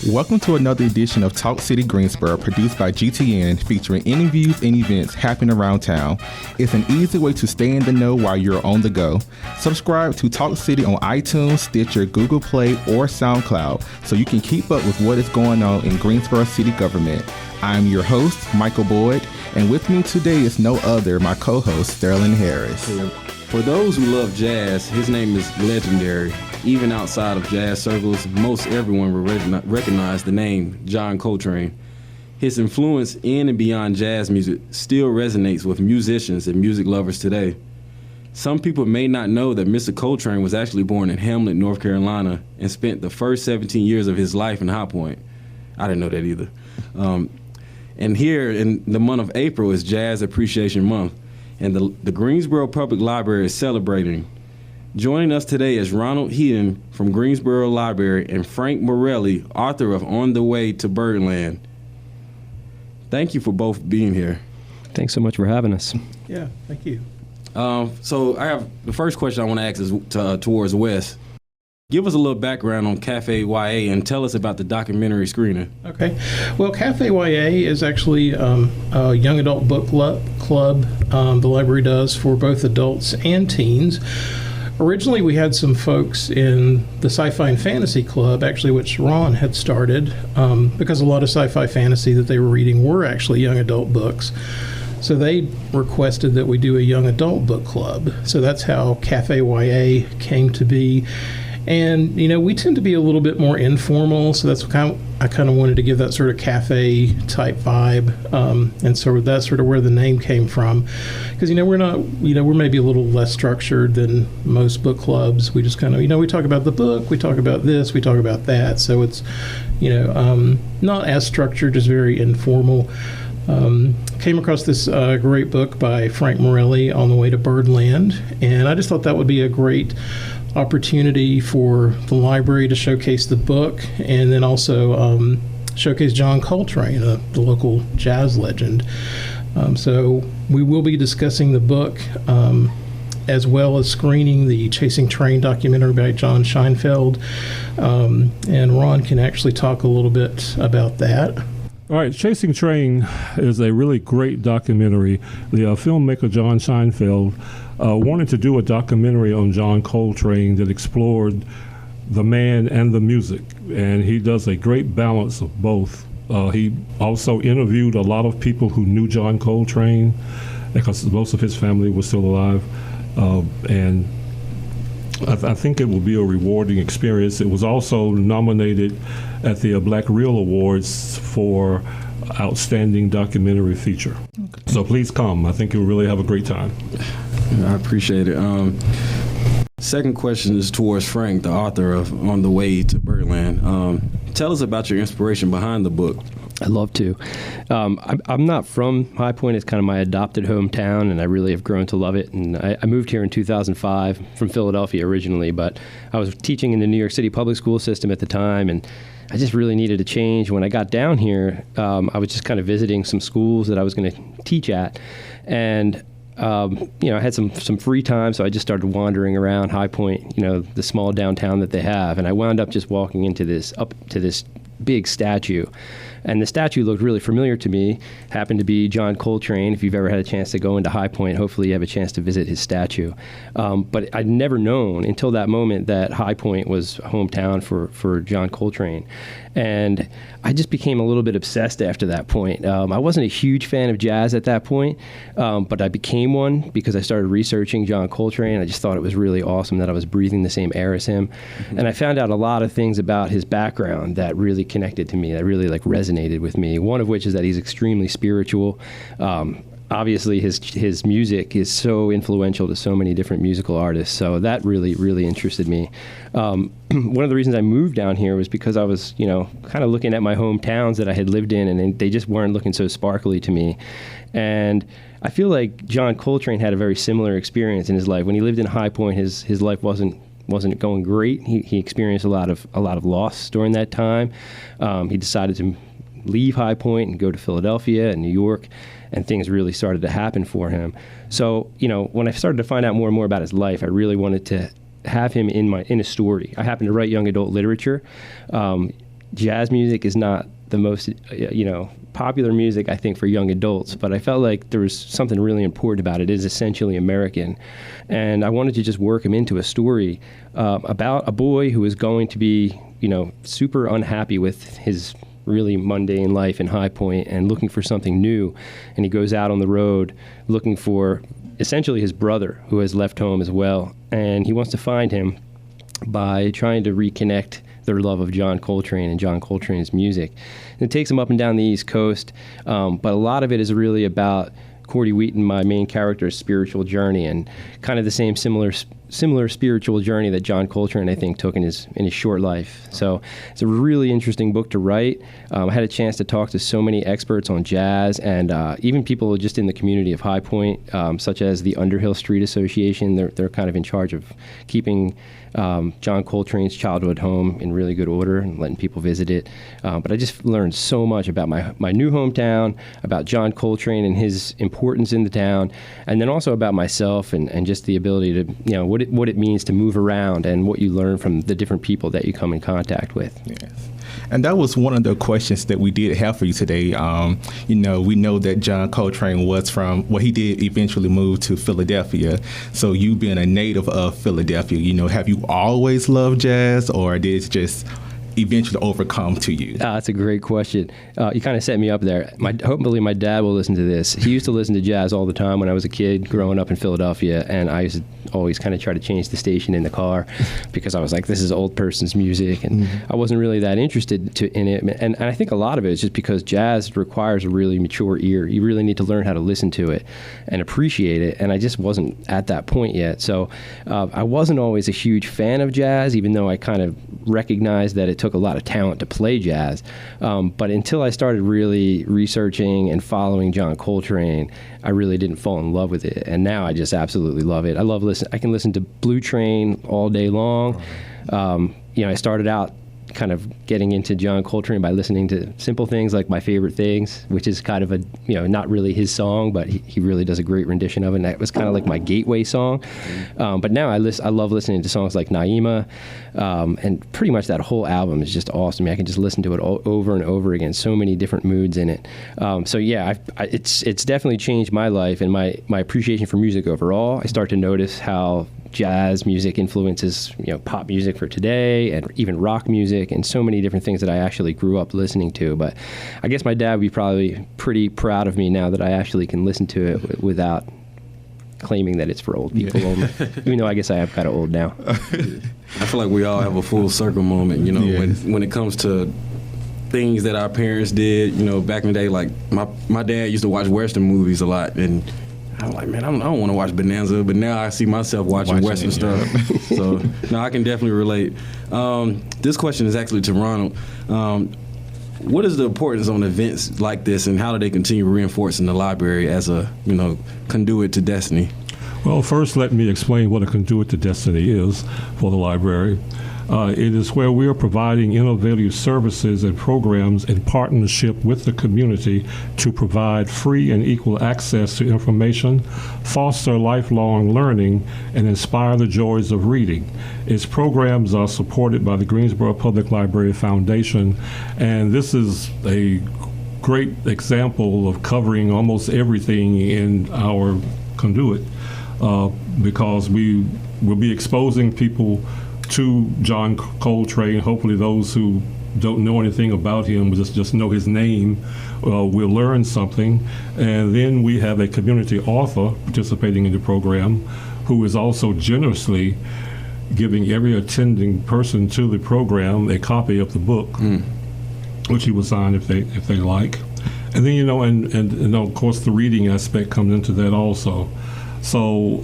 Welcome to another edition of Talk City Greensboro, produced by GTN, featuring interviews and events happening around town. It's an easy way to stay in the know while you're on the go. Subscribe to Talk City on iTunes, Stitcher, Google Play, or SoundCloud so you can keep up with what is going on in Greensboro City government. I'm your host, Michael Boyd, and with me today is no other, my co-host, Sterling Harris. For those who love jazz, his name is legendary. Even outside of jazz circles, most everyone will recognize the name John Coltrane. His influence in and beyond jazz music still resonates with musicians and music lovers today. Some people may not know that Mr. Coltrane was actually born in Hamlet, North Carolina, and spent the first 17 years of his life in High Point. I didn't know that either. And here in the month of April is Jazz Appreciation Month, and the Greensboro Public Library is celebrating. Joining us today is Ronald Headen from Greensboro Library and Frank Morelli, author of On the Way to Birdland. Thank you for both being here. Thanks so much for having us. Yeah, thank you. So I have the first question I want to ask is towards Wes. Give us a little background on Cafe YA and tell us about the documentary screening. Okay. Well, Cafe YA is actually a young adult book club the library does for both adults and teens. Originally, we had some folks in the Sci-Fi and Fantasy Club, actually, which Ron had started, because a lot of sci-fi fantasy that they were reading were actually young adult books. So they requested that we do a young adult book club. So that's how Cafe YA came to be. And, you know, we tend to be a little bit more informal, so that's I kind of wanted to give that sort of cafe type vibe. And so that's sort of where the name came from. Because, we're maybe a little less structured than most book clubs. We just kind of, we talk about the book, we talk about this, we talk about that. So it's, not as structured, just very informal. Came across this great book by Frank Morelli, On the Way to Birdland. And I just thought that would be a great opportunity for the library to showcase the book and then also showcase John Coltrane, the local jazz legend. So we will be discussing the book as well as screening the Chasing Train documentary by John Scheinfeld. And Ron can actually talk a little bit about that. All right, Chasing Train is a really great documentary. The filmmaker John Scheinfeld wanted to do a documentary on John Coltrane that explored the man and the music, and he does a great balance of both. He also interviewed a lot of people who knew John Coltrane, because most of his family was still alive, and I think it will be a rewarding experience. It was also nominated at the Black Reel Awards for Outstanding Documentary Feature. Okay. So please come. I think you'll really have a great time. I appreciate it. Second question is towards Frank, the author of On the Way to Birdland. Tell us about your inspiration behind the book. I'd love to. I'm not from High Point. It's kind of my adopted hometown, and I really have grown to love it. And I moved here in 2005 from Philadelphia originally, but I was teaching in the New York City public school system at the time, and I just really needed a change. When I got down here, I was just kind of visiting some schools that I was going to teach at, and I had some free time, so I just started wandering around High Point, the small downtown that they have, and I wound up just walking into this big statue. And the statue looked really familiar to me. Happened to be John Coltrane. If you've ever had a chance to go into High Point, hopefully you have a chance to visit his statue. But I'd never known until that moment that High Point was hometown for John Coltrane. And I just became a little bit obsessed after that point. I wasn't a huge fan of jazz at that point, but I became one because I started researching John Coltrane. I just thought it was really awesome that I was breathing the same air as him. Mm-hmm. And I found out a lot of things about his background that really connected to me, that really resonated with me. One of which is that he's extremely spiritual. Obviously, his music is so influential to so many different musical artists, so that really, really interested me. One of the reasons I moved down here was because I was, kind of looking at my hometowns that I had lived in, and they just weren't looking so sparkly to me. And I feel like John Coltrane had a very similar experience in his life. When he lived in High Point, his life wasn't going great. He experienced a lot of loss during that time. He decided to leave High Point and go to Philadelphia and New York, and things really started to happen for him. So, when I started to find out more and more about his life, I really wanted to have him in a story. I happen to write young adult literature. jazz music is not the most, popular music, I think, for young adults, but I felt like there was something really important about it. It is essentially American. And I wanted to just work him into a story about a boy who is going to be, super unhappy with his really mundane life in High Point and looking for something new. And he goes out on the road looking for essentially his brother who has left home as well. And he wants to find him by trying to reconnect their love of John Coltrane and John Coltrane's music. And it takes him up and down the East Coast, but a lot of it is really about Cordy Wheaton, my main character's spiritual journey, and kind of the same similar spiritual journey that John Coltrane, I think, took in his short life. So it's a really interesting book to write. I had a chance to talk to so many experts on jazz and even people just in the community of High Point, such as the Underhill Street Association. They're kind of in charge of keeping John Coltrane's childhood home in really good order and letting people visit it. But I just learned so much about my new hometown, about John Coltrane and his importance in the town, and then also about myself and just the ability to, what it means to move around and what you learn from the different people that you come in contact with. Yes. And that was one of the questions that we did have for you today. We know that John Coltrane he did eventually move to Philadelphia. So you being a native of Philadelphia, have you always loved jazz, or did it just eventually overcome to you? That's a great question. You kind of set me up there. Hopefully my dad will listen to this. He used to listen to jazz all the time when I was a kid growing up in Philadelphia, and I used to always kind of try to change the station in the car because I was like, this is old person's music, and I wasn't really that interested in it. And I think a lot of it is just because jazz requires a really mature ear. You really need to learn how to listen to it and appreciate it, and I just wasn't at that point yet. So I wasn't always a huge fan of jazz, even though I kind of recognized that it took a lot of talent to play jazz. But until I started really researching and following John Coltrane, I really didn't fall in love with it. And now I just absolutely love it. I can listen to Blue Train all day long. I started out kind of getting into John Coltrane by listening to simple things like My Favorite Things, which is kind of not really his song, but he really does a great rendition of it. And that was kind of like my gateway song. But now I love listening to songs like Naima, and pretty much that whole album is just awesome. I can just listen to it over and over again. So many different moods in it. It's definitely changed my life and my appreciation for music overall. I start to notice how jazz music influences, pop music for today, and even rock music, and so many different things that I actually grew up listening to. But I guess my dad would be probably pretty proud of me now that I actually can listen to it without claiming that it's for old people only. Even though I guess I am kind of old now. I feel like we all have a full circle moment, when it comes to things that our parents did, back in the day. Like my dad used to watch Western movies a lot, and I'm like, man, I don't want to watch Bonanza, but now I see myself watching Western stuff. So, no, I can definitely relate. This question is actually to Ronald. What is the importance on events like this, and how do they continue reinforcing the library as a, conduit to destiny? Well, first, let me explain what a conduit to destiny is for the library. It is where we are providing innovative services and programs in partnership with the community to provide free and equal access to information, foster lifelong learning, and inspire the joys of reading. Its programs are supported by the Greensboro Public Library Foundation, and this is a great example of covering almost everything in our conduit, because we will be exposing people to John Coltrane. Hopefully those who don't know anything about him, just know his name, will learn something. And then we have a community author participating in the program who is also generously giving every attending person to the program a copy of the book, which he will sign if they like. And then, and of course the reading aspect comes into that also. So,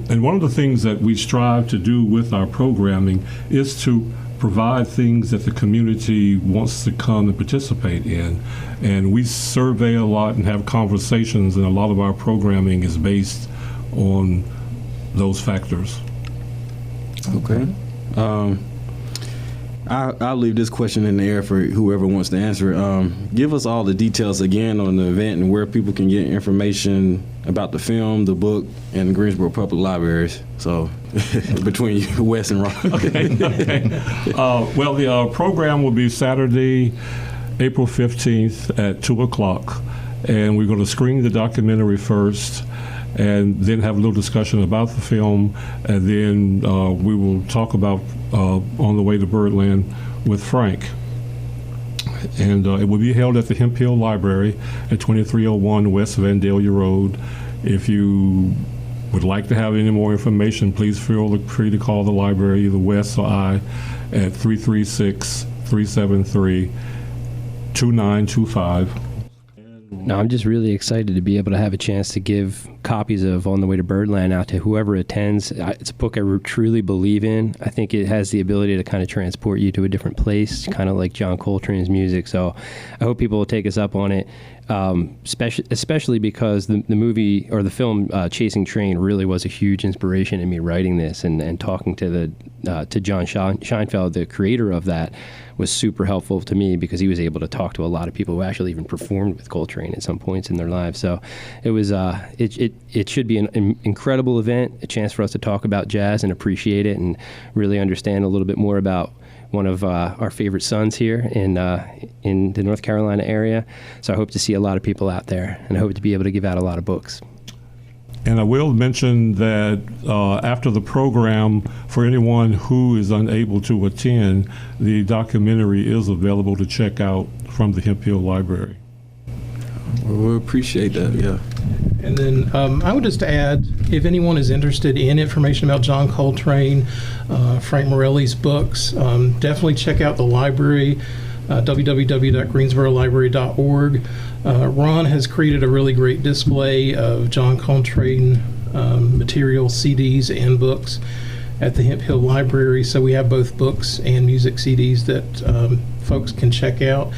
and one of the things that we strive to do with our programming is to provide things that the community wants to come and participate in. And we survey a lot and have conversations, and a lot of our programming is based on those factors. Okay. I'll leave this question in the air for whoever wants to answer it. Give us all the details again on the event and where people can get information about the film, the book, and the Greensboro Public Libraries. So between you, Wes and Ron. Okay. Well, the program will be Saturday, April 15th at 2 o'clock. And we're going to screen the documentary first and then have a little discussion about the film. And then we will talk about On the Way to Birdland with Frank. And it will be held at the Hemp Hill Library at 2301 West Vandalia Road. If you would like to have any more information, please feel free to call the library, either Wes or I, at 336-373-2925. No, I'm just really excited to be able to have a chance to give copies of On the Way to Birdland out to whoever attends. It's a book I truly believe in. I think it has the ability to kind of transport you to a different place, kind of like John Coltrane's music. So I hope people will take us up on it, especially because the movie or the film Chasing Train really was a huge inspiration in me writing this, and talking to John Scheinfeld, the creator of that, was super helpful to me because he was able to talk to a lot of people who actually even performed with Coltrane at some points in their lives. So it was it should be an incredible event, a chance for us to talk about jazz and appreciate it and really understand a little bit more about one of our favorite sons here in the North Carolina area. So I hope to see a lot of people out there, and I hope to be able to give out a lot of books. And I will mention that after the program, for anyone who is unable to attend, the documentary is available to check out from the Hemp Hill Library. We appreciate that, yeah. And then I would just add, if anyone is interested in information about John Coltrane, Frank Morelli's books, definitely check out the library, www.greensboro-library.org. Ron has created a really great display of John Coltrane material, CDs, and books at the Hemp Hill Library. So we have both books and music CDs that folks can check out.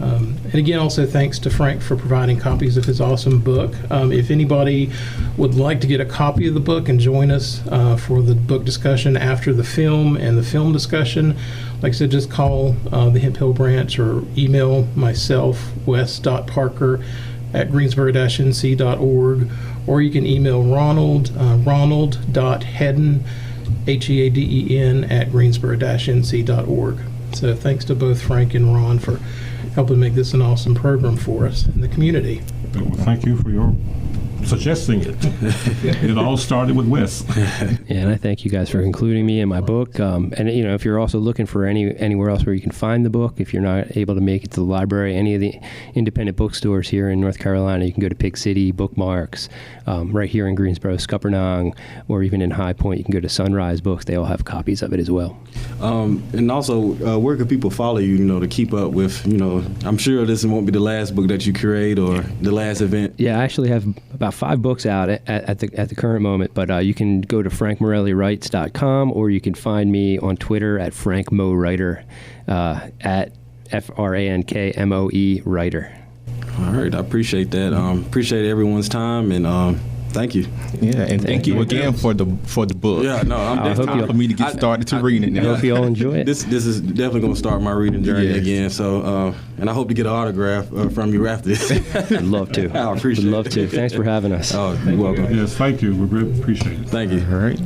And again, also thanks to Frank for providing copies of his awesome book. If anybody would like to get a copy of the book and join us for the book discussion after the film and the film discussion, like I said, just call the Hemp Hill branch or email myself, wes.parker@greensboro-nc.org, or you can email Ronald, ronald.headen, Headen, @greensboro-nc.org. So thanks to both Frank and Ron for helping make this an awesome program for us in the community. Well, thank you for your suggesting it. It all started with Wes. Yeah, and I thank you guys for including me in my book. And if you're also looking for anywhere else where you can find the book, if you're not able to make it to the library, any of the independent bookstores here in North Carolina, you can go to Pig City, Bookmarks, right here in Greensboro, Scuppernong, or even in High Point, you can go to Sunrise Books. They all have copies of it as well. And also, where can people follow you, to keep up with, I'm sure this won't be the last book that you curate or the last event. Yeah, I actually have about 5 books out at the current moment, but you can go to frankmorellywrites.com, or you can find me on Twitter at frankmowriter, at FRANKMOE writer. All right, I appreciate that. Appreciate everyone's time, and thank you. Yeah, and thank you again for the book. Yeah, no, it's time for me to get started to reading it now. I hope you all enjoy it. This is definitely going to start my reading journey again. So, and I hope to get an autograph from you after this. I'd love to. I appreciate it. I'd love to. Thanks for having us. Oh, you're welcome. Yes, thank you. We really appreciate it. Thank you. All right.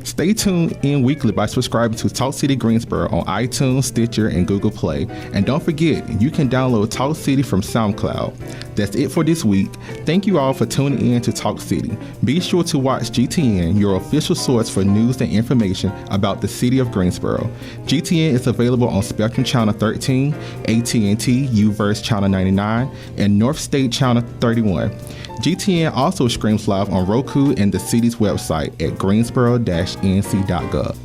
Stay tuned in weekly by subscribing to Talk City Greensboro on iTunes, Stitcher, and Google Play. And don't forget, you can download Talk City from SoundCloud. That's it for this week. Thank you all for tuning in to Talk City. Be sure to watch GTN, your official source for news and information about the city of Greensboro. GTN is available on Spectrum Channel 13, AT&T UVerse Channel 99, and North State Channel 31. GTN also streams live on Roku and the city's website at greensboro-nc.gov.